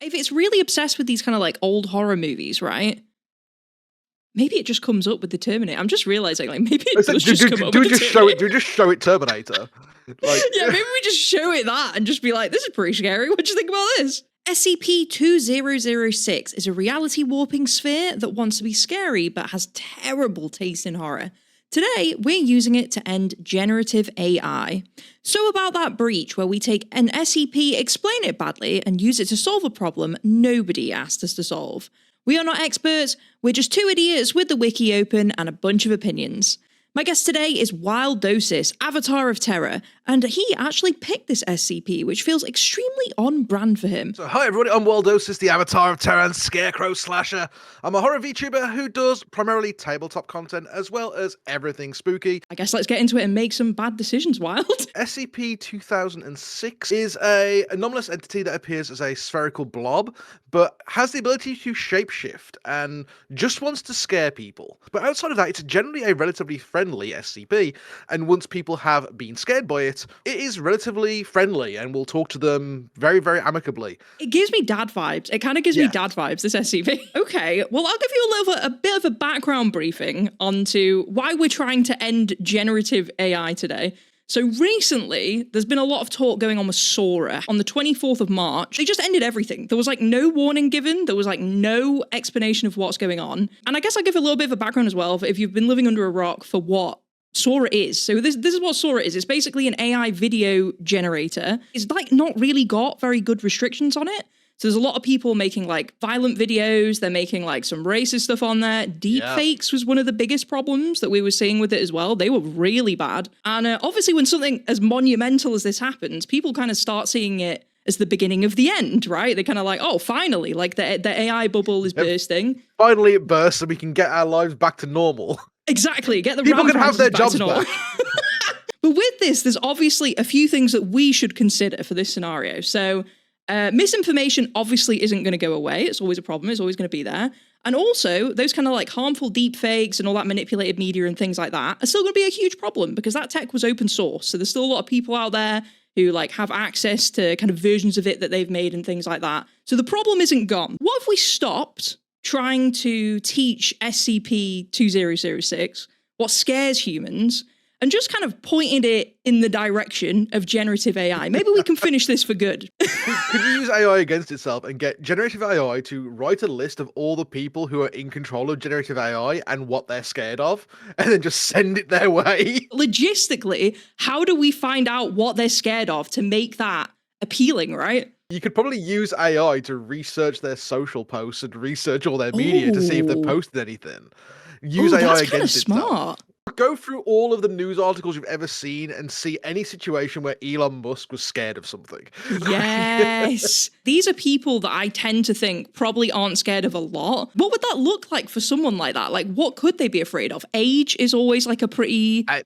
If it's really obsessed with these kind of like old horror movies, right? Maybe it just comes up with the Terminator. I'm just realizing, like, maybe it does just come up with the Terminator. Do just show it Terminator. Like, yeah, maybe we just show it that and just be like, this is pretty scary. What do you think about this? SCP-2006 is a reality warping sphere that wants to be scary but has terrible taste in horror. Today, we're using it to end generative AI. So about that breach where we take an SCP, explain it badly, and use it to solve a problem nobody asked us to solve. We are not experts, we're just two idiots with the wiki open and a bunch of opinions. My guest today is Wyldosis, Avatar of Terror, and he actually picked this SCP, which feels extremely on brand for him. So hi everybody, I'm Wyldosis, the Avatar of Terror and Scarecrow Slasher. I'm a horror VTuber who does primarily tabletop content as well as everything spooky. I guess let's get into it and make some bad decisions, Wild. SCP-2006 is an anomalous entity that appears as a spherical blob, but has the ability to shapeshift and just wants to scare people. But outside of that, it's generally a relatively friendly SCP, and once people have been scared by it, it is relatively friendly and will talk to them very, very amicably. It gives me dad vibes. It kind of gives me dad vibes, this SCP. Okay, well, I'll give you a bit of a background briefing onto why we're trying to end generative AI today. So recently, there's been a lot of talk going on with Sora. On the 24th of March, they just ended everything. There was like no warning given. There was like no explanation of what's going on. And I guess I'll give a little bit of a background as well if you've been living under a rock for what Sora is. So this is what Sora is. It's basically an AI video generator. It's like not really got very good restrictions on it. So there's a lot of people making like violent videos. They're making like some racist stuff on there. Deepfakes was one of the biggest problems that we were seeing with it as well. They were really bad. And obviously when something as monumental as this happens, people kind of start seeing it as the beginning of the end, right? They're kind of like, oh, finally, like the AI bubble is bursting. Finally it bursts and we can get our lives back to normal. Exactly. Get the people can have their jobs back. But with this, there's obviously a few things that we should consider for this scenario. So misinformation obviously isn't going to go away. It's always a problem. It's always going to be there. And also, those kind of like harmful deep fakes and all that manipulated media and things like that are still going to be a huge problem because that tech was open source. So there's still a lot of people out there who like have access to kind of versions of it that they've made and things like that. So the problem isn't gone. What if we stopped trying to teach SCP-2006 what scares humans and just kind of pointed it in the direction of generative AI? Maybe we can finish this for good. Could you use AI against itself and get generative AI to write a list of all the people who are in control of generative AI and what they're scared of, and then just send it their way? Logistically, how do we find out what they're scared of to make that appealing, right? You could probably use AI to research their social posts and research all their media to see if they've posted anything. Use AI against itself. Smart. Go through all of the news articles you've ever seen and see any situation where Elon Musk was scared of something. Yes. These are people that I tend to think probably aren't scared of a lot. What would that look like for someone like that? Like, what could they be afraid of? Age is always like a pretty good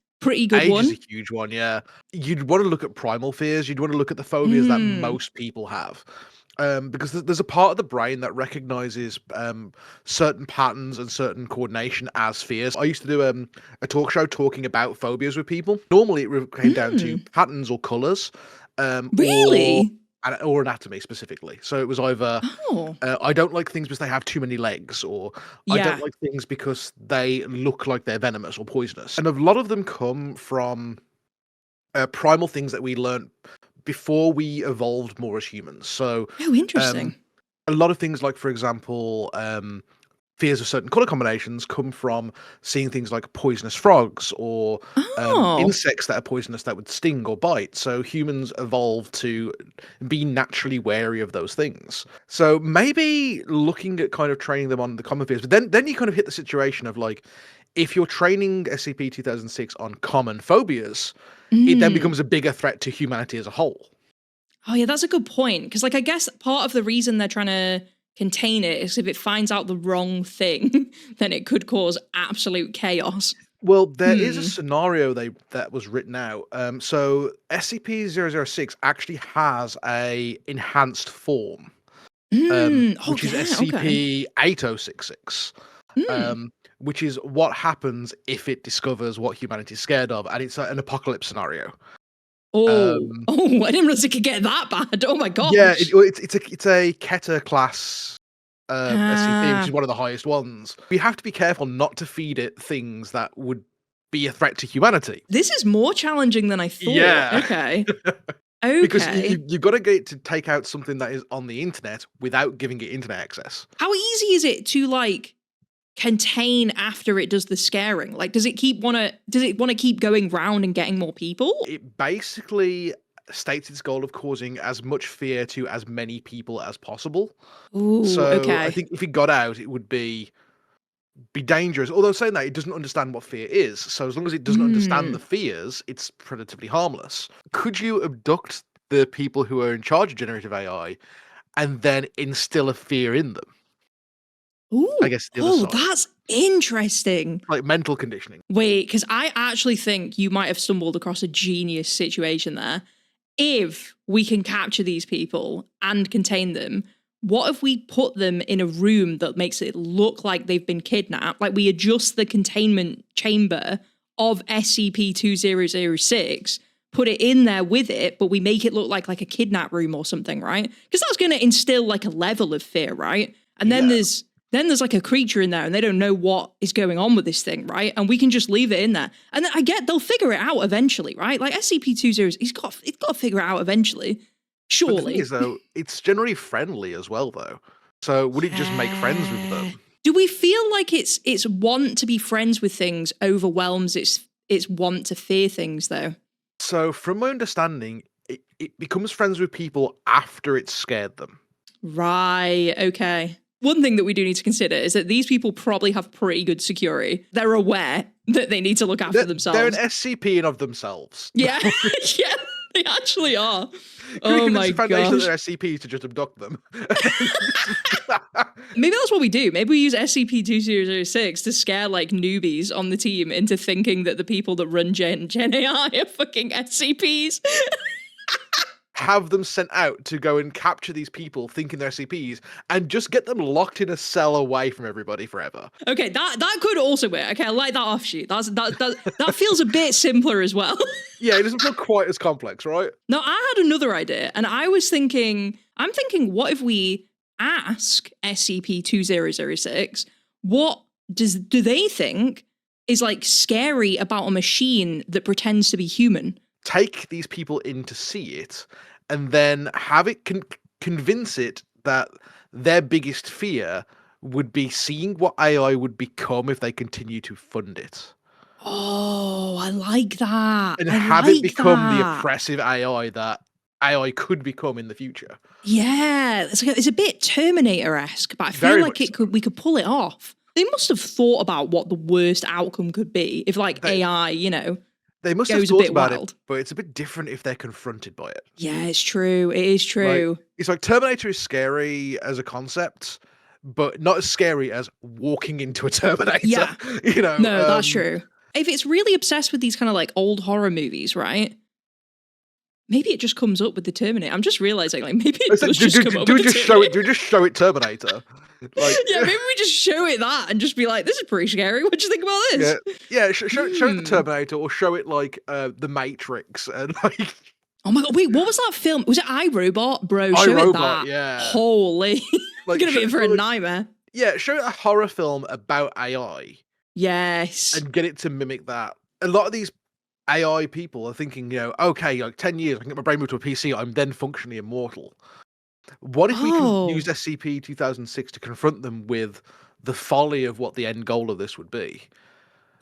one. Age is a huge one, yeah. You'd want to look at primal fears. You'd want to look at the phobias that most people have. Because there's a part of the brain that recognizes certain patterns and certain coordination as fears. I used to do a talk show talking about phobias with people. Normally it came down to patterns or colors. Really? Or anatomy specifically. So it was either, I don't like things because they have too many legs, or I don't like things because they look like they're venomous or poisonous. And a lot of them come from primal things that we learned before we evolved more as humans. So interesting. A lot of things like, for example, fears of certain color combinations come from seeing things like poisonous frogs or insects that are poisonous that would sting or bite. So humans evolved to be naturally wary of those things. So maybe looking at kind of training them on the common fears, but then you kind of hit the situation of like, if you're training SCP-2006 on common phobias, it then becomes a bigger threat to humanity as a whole. Oh yeah, that's a good point. Because like, I guess part of the reason they're trying to contain it is if it finds out the wrong thing, then it could cause absolute chaos. Well, there is a scenario that was written out. So SCP-006 actually has a enhanced form, which is SCP-8066. Which is what happens if it discovers what humanity's scared of, and it's an apocalypse scenario. Oh, I didn't realize it could get that bad. Oh my gosh. Yeah, it's a Keter class SCP, which is one of the highest ones. We have to be careful not to feed it things that would be a threat to humanity. This is more challenging than I thought. Yeah. Okay. Because you've got to get it to take out something that is on the internet without giving it internet access. How easy is it to like contain after it does the scaring? Like, does it want to keep going round and getting more people? It basically states its goal of causing as much fear to as many people as possible. Ooh, so okay. I think if it got out, it would be dangerous. Although saying that, it doesn't understand what fear is. So as long as it doesn't understand the fears, it's relatively harmless. Could you abduct the people who are in charge of generative AI and then instill a fear in them? Ooh, I guess the other side. That's interesting. Like mental conditioning. Wait, because I actually think you might have stumbled across a genius situation there. If we can capture these people and contain them, what if we put them in a room that makes it look like they've been kidnapped? Like we adjust the containment chamber of SCP-2006, put it in there with it, but we make it look like a kidnap room or something, right? Because that's going to instill like a level of fear, right? And then there's like a creature in there and they don't know what is going on with this thing, right? And we can just leave it in there. And then they'll figure it out eventually, right? Like SCP-20, it's got to figure it out eventually. Surely. But the thing is, though, it's generally friendly as well, though. So would it just make friends with them? Do we feel like its want to be friends with things overwhelms its want to fear things, though? So from my understanding, it becomes friends with people after it's scared them. Right, okay. One thing that we do need to consider is that these people probably have pretty good security. They're aware that they need to look after themselves. They're an SCP in of themselves. Yeah, yeah, they actually are. Oh my gosh. Foundation of their SCPs to just abduct them. Maybe that's what we do. Maybe we use SCP-2006 to scare like newbies on the team into thinking that the people that run Gen AI are fucking SCPs. Have them sent out to go and capture these people thinking they're SCPs and just get them locked in a cell away from everybody forever. Okay, that could also work. Okay, I like that offshoot. That feels a bit simpler as well. Yeah, it doesn't feel quite as complex, right? No, I had another idea, and I'm thinking, what if we ask SCP-2006 what do they think is like scary about a machine that pretends to be human? Take these people in to see it, and then have it convince it that their biggest fear would be seeing what AI would become if they continue to fund it. Oh, I like that. And have it become the oppressive AI that AI could become in the future. Yeah, it's a bit Terminator-esque, but I feel like we could pull it off. They must have thought about what the worst outcome could be if AI, they must have thought about it, but it's a bit different if they're confronted by it. Yeah, it's true. It is true. It's like Terminator is scary as a concept, but not as scary as walking into a Terminator. Yeah. No, that's true. If it's really obsessed with these kind of like old horror movies, right? Maybe it just comes up with the Terminator. I'm just realizing, maybe it does just come up with the Terminator. Do just show it Terminator. Yeah, maybe we just show it that and just be like, this is pretty scary. What do you think about this? Yeah, show it the Terminator, or show it The Matrix, and oh my god, wait, what was that film? Was it iRobot? Bro, show it that. Yeah. Holy. It's going to be in for a nightmare. Yeah, show it a horror film about AI. Yes. And get it to mimic that. A lot of these AI people are thinking, okay, 10 years, I can get my brain moved to a PC, I'm then functionally immortal. What if we can use SCP-2006 to confront them with the folly of what the end goal of this would be?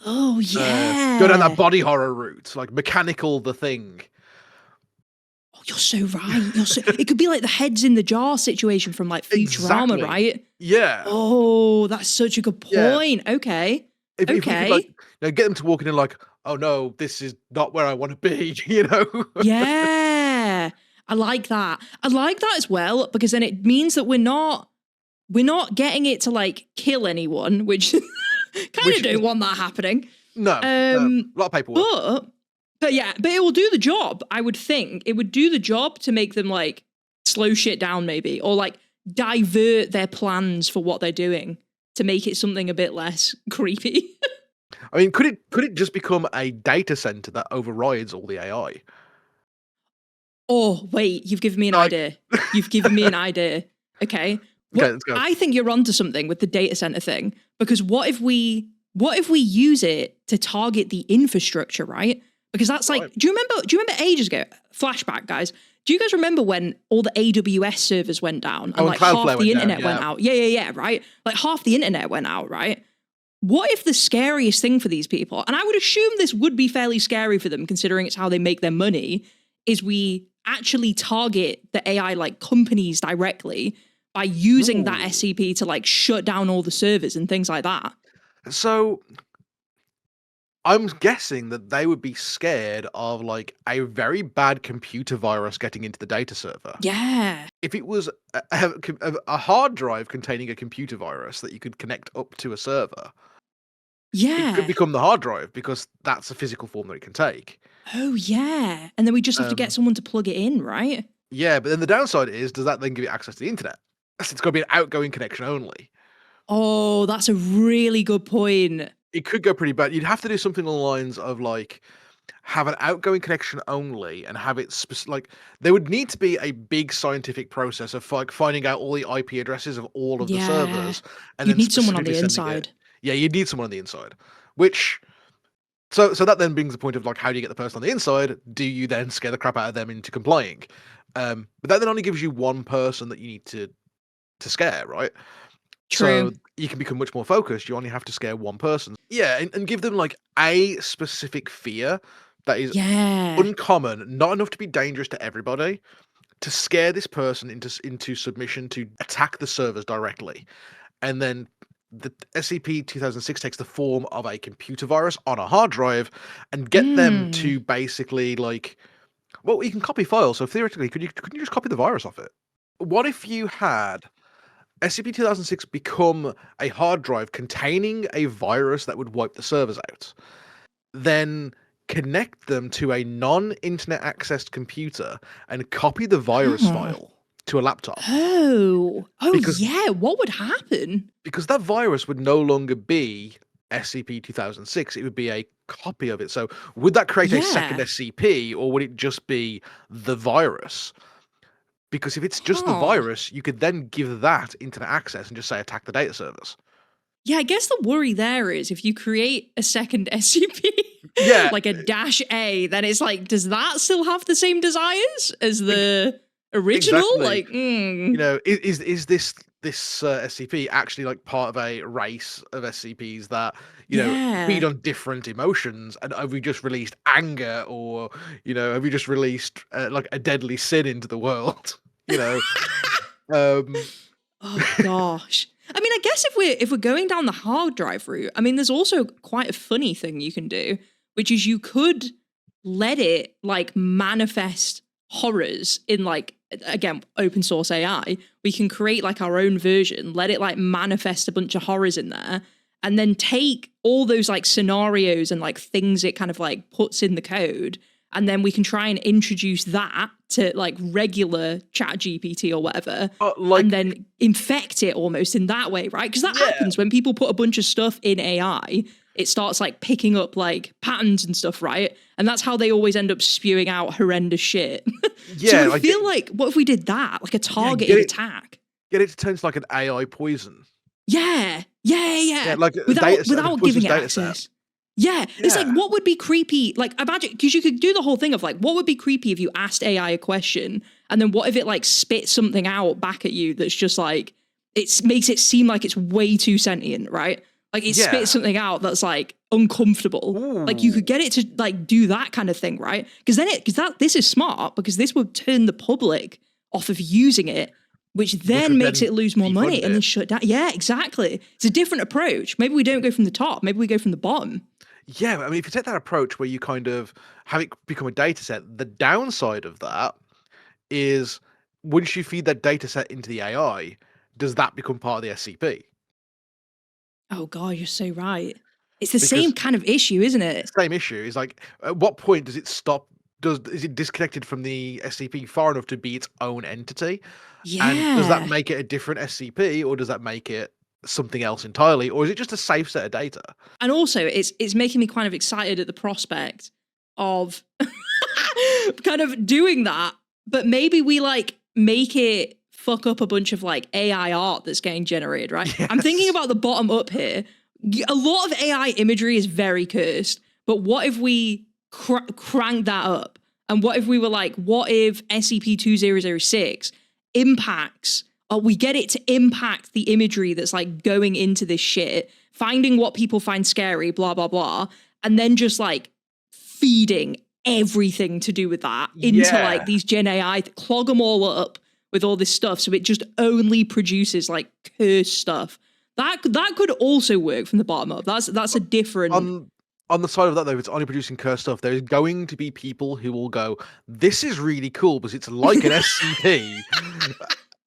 Oh, yeah. Go down that body horror route, mechanical the thing. Oh, you're so right. It could be like the heads in the jar situation from Futurama, right? Yeah. Oh, that's such a good point. Yeah. Okay. If we could, get them to walk in and oh no, this is not where I want to be, Yeah. I like that. I like that as well, because then it means that we're not getting it to kill anyone, which kind of don't want that happening. No, a lot of paperwork. But it will do the job. I would think it would do the job to make them slow shit down, maybe, or divert their plans for what they're doing to make it something a bit less creepy. I mean, could it just become a data center that overrides all the AI? Oh, wait, you've given me an idea. You've given me an idea. Okay. Okay, let's go. I think you're onto something with the data center thing, because what if we use it to target the infrastructure, right? Because that's like, do you remember ages ago, flashback guys, do you guys remember when all the AWS servers went down and like half the internet went out? Yeah, right? Like half the internet went out, right? What if the scariest thing for these people, and I would assume this would be fairly scary for them considering it's how they make their money, is we actually target the AI like companies directly by using that SCP to like shut down all the servers and things like that. So I'm guessing that they would be scared of like a very bad computer virus getting into the data server. Yeah. If it was a hard drive containing a computer virus that you could connect up to a server, it could become the hard drive because that's a physical form that it can take. Oh, yeah. And then we just have to get someone to plug it in, right? Yeah, but then the downside is, does that then give it access to the internet? It's got to be an outgoing connection only. Oh, that's a really good point. It could go pretty bad. You'd have to do something along the lines of like, have an outgoing connection only and have it like there would need to be a big scientific process of like finding out all the IP addresses of all of the servers, and you need someone on the inside. Yeah, you'd need someone on the inside. Which so that then brings the point of like, how do you get the person on the inside? Do you then scare the crap out of them into complying? But that then only gives you one person that you need to scare, right? True. So you can become much more focused. You only have to scare one person. Yeah, and give them like a specific fear that is uncommon, not enough to be dangerous to everybody, to scare this person into submission to attack the servers directly. And then the SCP-2006 takes the form of a computer virus on a hard drive and get them to basically like, well, you can copy files. So theoretically, couldn't you just copy the virus off it? What if you had SCP-2006 become a hard drive containing a virus that would wipe the servers out, then connect them to a non-internet accessed computer and copy the virus file to a laptop? Yeah, what would happen? Because that virus would no longer be SCP-2006, it would be a copy of it. So would that create a second SCP, or would it just be the virus? Because if it's just the virus, you could then give that internet access and just say attack the data servers. Yeah, I guess the worry there is if you create a second SCP, like a -A, then it's like, does that still have the same desires as the original? Exactly. Like, you know, is this SCP actually like part of a race of SCPs that, you know, feed on different emotions? And have we just released anger, or, you know, have we just released like a deadly sin into the world? You know, oh gosh. I mean, I guess if we're going down the hard drive route, I mean, there's also quite a funny thing you can do, which is you could let it like manifest horrors in like, again, open source AI. We can create like our own version, let it like manifest a bunch of horrors in there, and then take all those like scenarios and like things it kind of like puts in the code, and then we can try and introduce that to like regular chat GPT or whatever, and then infect it almost in that way, right? Because that happens when people put a bunch of stuff in AI. It starts like picking up like patterns and stuff, right? And that's how they always end up spewing out horrendous shit. So I feel like, what if we did that? Like a targeted attack. Get it to turn to like an AI poison. Yeah. Like without giving it access. Yeah. It's like, what would be creepy? Like, imagine, because you could do the whole thing of like, what would be creepy if you asked AI a question, and then what if it like spits something out back at you that's just like, it makes it seem like it's way too sentient, right? Like it spits something out that's like uncomfortable. Ooh. Like you could get it to like do that kind of thing, right? Because this is smart, because this would turn the public off of using it, which then makes it lose more money and then shut down. Yeah, exactly. It's a different approach. Maybe we don't go from the top. Maybe we go from the bottom. Yeah, I mean, if you take that approach where you kind of have it become a data set, the downside of that is once you feed that data set into the AI, does that become part of the SCP? Oh God, you're so right. It's the same kind of issue, isn't it? Same issue. Is like, at what point does it stop? Is it disconnected from the SCP far enough to be its own entity? Yeah. And does that make it a different SCP, or does that make it something else entirely, or is it just a safe set of data? And also, it's making me kind of excited at the prospect of kind of doing that, but maybe we like make it fuck up a bunch of like AI art that's getting generated, right? Yes. I'm thinking about the bottom up here. A lot of AI imagery is very cursed, but what if we crank that up? And what if we were like, what if SCP-2006 impacts, or we get it to impact the imagery that's like going into this shit, finding what people find scary, blah, blah, blah, and then just like feeding everything to do with that into like these Gen AI, clog them all up with all this stuff so it just only produces like cursed stuff. That could also work from the bottom up. That's a different... On the side of that, though, if it's only producing cursed stuff, there's going to be people who will go, this is really cool because it's like an SCP.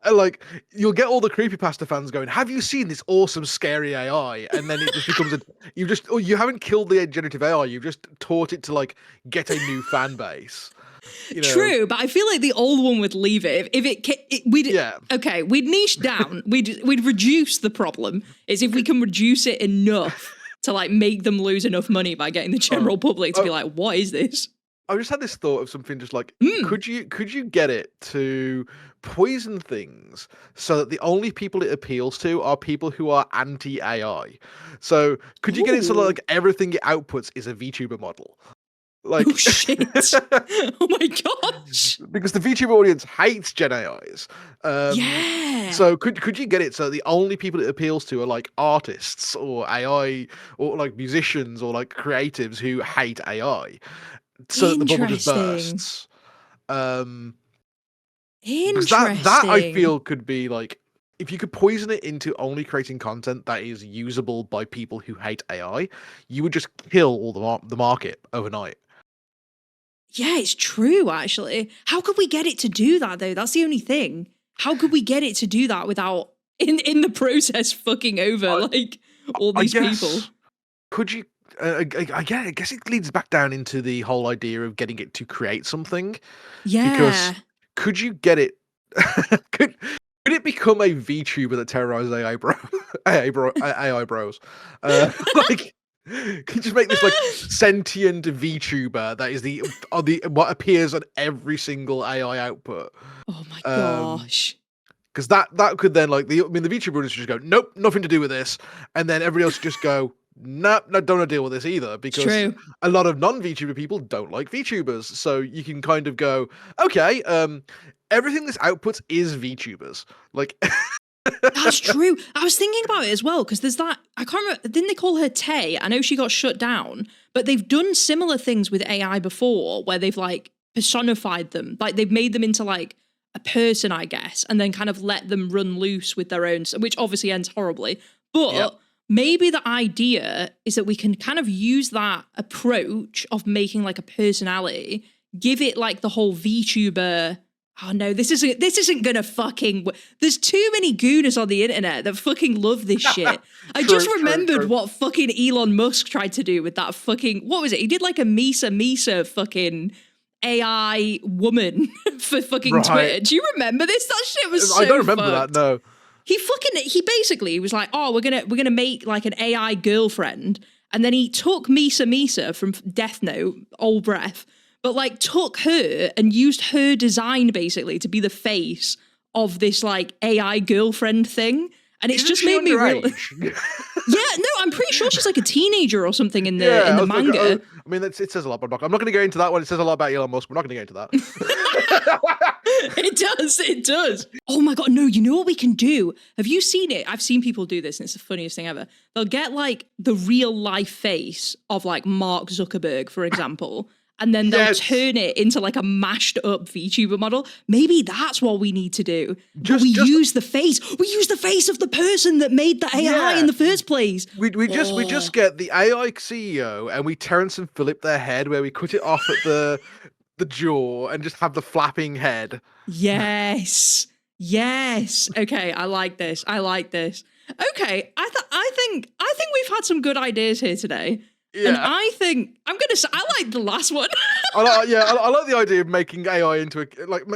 And like, you'll get all the Creepypasta fans going, have you seen this awesome, scary AI? And then it just becomes you haven't killed the generative AI, you've just taught it to like get a new fan base. You know? True, but I feel like the old one would leave it. We'd niche down. We'd reduce the problem. Is if we can reduce it enough to like make them lose enough money by getting the general public to be like, what is this? I just had this thought of something just like, could you get it to poison things so that the only people it appeals to are people who are anti-AI? So could you get it so like everything it outputs is a Vtuber model? Like, oh shit! Oh my gosh! Because the Vtuber audience hates Gen AIs. So could you get it so the only people it appeals to are like artists or AI or like musicians or like creatives who hate AI, so that the bubble just bursts. Interesting. That I feel could be like, if you could poison it into only creating content that is usable by people who hate AI, you would just kill all the market overnight. Yeah, it's true, actually. How could we get it to do that, though? That's the only thing. How could we get it to do that without, in the process, fucking over, all these people? Could you... I guess it leads back down into the whole idea of getting it to create something. Yeah. Because could you get it... could it become a VTuber that terrorizes AI bros? Like... Can you just make this like sentient VTuber that is the what appears on every single AI output? Oh my gosh! Because that could then like the VTuber would just go, nope, nothing to do with this, and then everybody else just go, nope, no, don't want to deal with this either, because a lot of non-VTuber people don't like VTubers, so you can kind of go, okay, everything this outputs is VTubers, like. That's true. I was thinking about it as well, because there's that, I can't remember, didn't they call her Tay? I know she got shut down, but they've done similar things with AI before, where they've like personified them, like they've made them into like a person, I guess, and then kind of let them run loose with their own, which obviously ends horribly. But maybe the idea is that we can kind of use that approach of making like a personality, give it like the whole VTuber. Oh no, this isn't gonna fucking... There's too many gooners on the internet that fucking love this shit. I just remembered what fucking Elon Musk tried to do with that fucking... What was it? He did like a Misa fucking AI woman for fucking Twitter. Do you remember this? That shit was so I don't remember fucked. that, no. He basically was like, oh, we're gonna make like an AI girlfriend. And then he took Misa from Death Note, Old Breath, but like took her and used her design basically to be the face of this like AI girlfriend thing. And it's just made me real. Yeah, no, I'm pretty sure she's like a teenager or something in the manga. Like, I mean, it says a lot, but I'm not going to go into that one. It says a lot about Elon Musk. We're not going to go into that. It does. Oh my God, no, you know what we can do? Have you seen it? I've seen people do this and it's the funniest thing ever. They'll get like the real life face of like Mark Zuckerberg, for example, and then they'll turn it into like a mashed up VTuber model. Maybe that's what we need to do. We use the face. We use the face of the person that made the AI in the first place. We just get the AI CEO and we Terrence and Phillip their head, where we cut it off at the jaw and just have the flapping head. Yes. Okay, I like this. Okay, I think we've had some good ideas here today. Yeah. And I think I like the last one. I like the idea of making AI into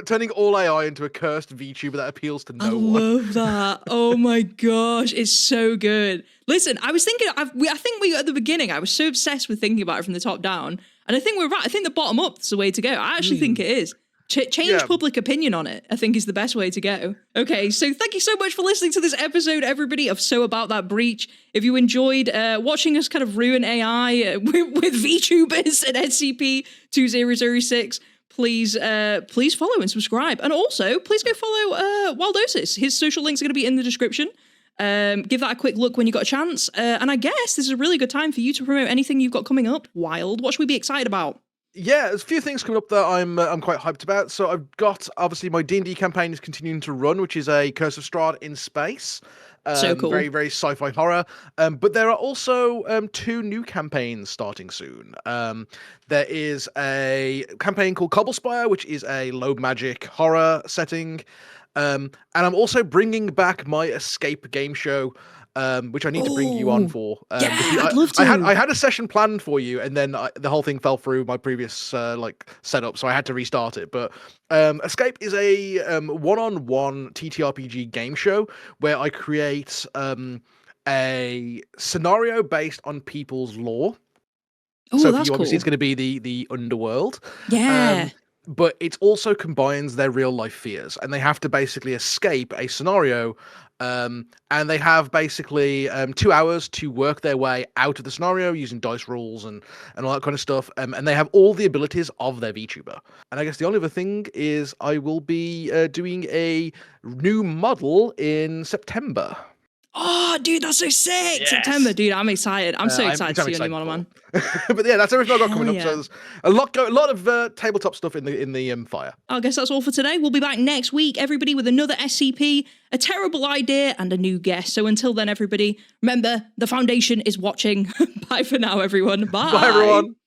turning all AI into a cursed VTuber that appeals to no one. I love that. Oh my gosh, it's so good. Listen, I was thinking, I think we at the beginning, I was so obsessed with thinking about it from the top down, and I think we're right. I think the bottom up is the way to go. I actually think it is. Change public opinion on it, I think, is the best way to go. Okay, so thank you so much for listening to this episode, everybody, of So About That Breach. If you enjoyed watching us kind of ruin AI with VTubers and SCP-2006, please follow and subscribe. And also, please go follow Wyldosis. His social links are going to be in the description. Give that a quick look when you got a chance. And I guess this is a really good time for you to promote anything you've got coming up. Wild, what should we be excited about? Yeah, there's a few things coming up that I'm quite hyped about. So I've got, obviously, my D&D campaign is continuing to run, which is a Curse of Strahd in space. So cool. Very, very sci-fi horror. But there are also 2 new campaigns starting soon. There is a campaign called Cobblespire, which is a low magic horror setting. And I'm also bringing back my Escape game show, which I need to bring you on for. I'd love to. I had a session planned for you, and then the whole thing fell through my previous setup, so I had to restart it. But Escape is a one-on-one TTRPG game show where I create a scenario based on people's lore. Oh, so that's for you, obviously, cool. it's going to be the underworld. Yeah. But it also combines their real life fears, and they have to basically escape a scenario. And they have basically 2 hours to work their way out of the scenario using dice rolls and all that kind of stuff. And they have all the abilities of their VTuber. And I guess the only other thing is I will be doing a new model in September. Oh, dude, that's so sick! Yes. September, dude, I'm excited. I'm so excited to see your new model, man. But yeah, that's everything I've got coming up. So there's a lot of tabletop stuff in the fire. I guess that's all for today. We'll be back next week, everybody, with another SCP, a terrible idea, and a new guest. So until then, everybody, remember, the Foundation is watching. Bye for now, everyone. Bye. Bye, everyone.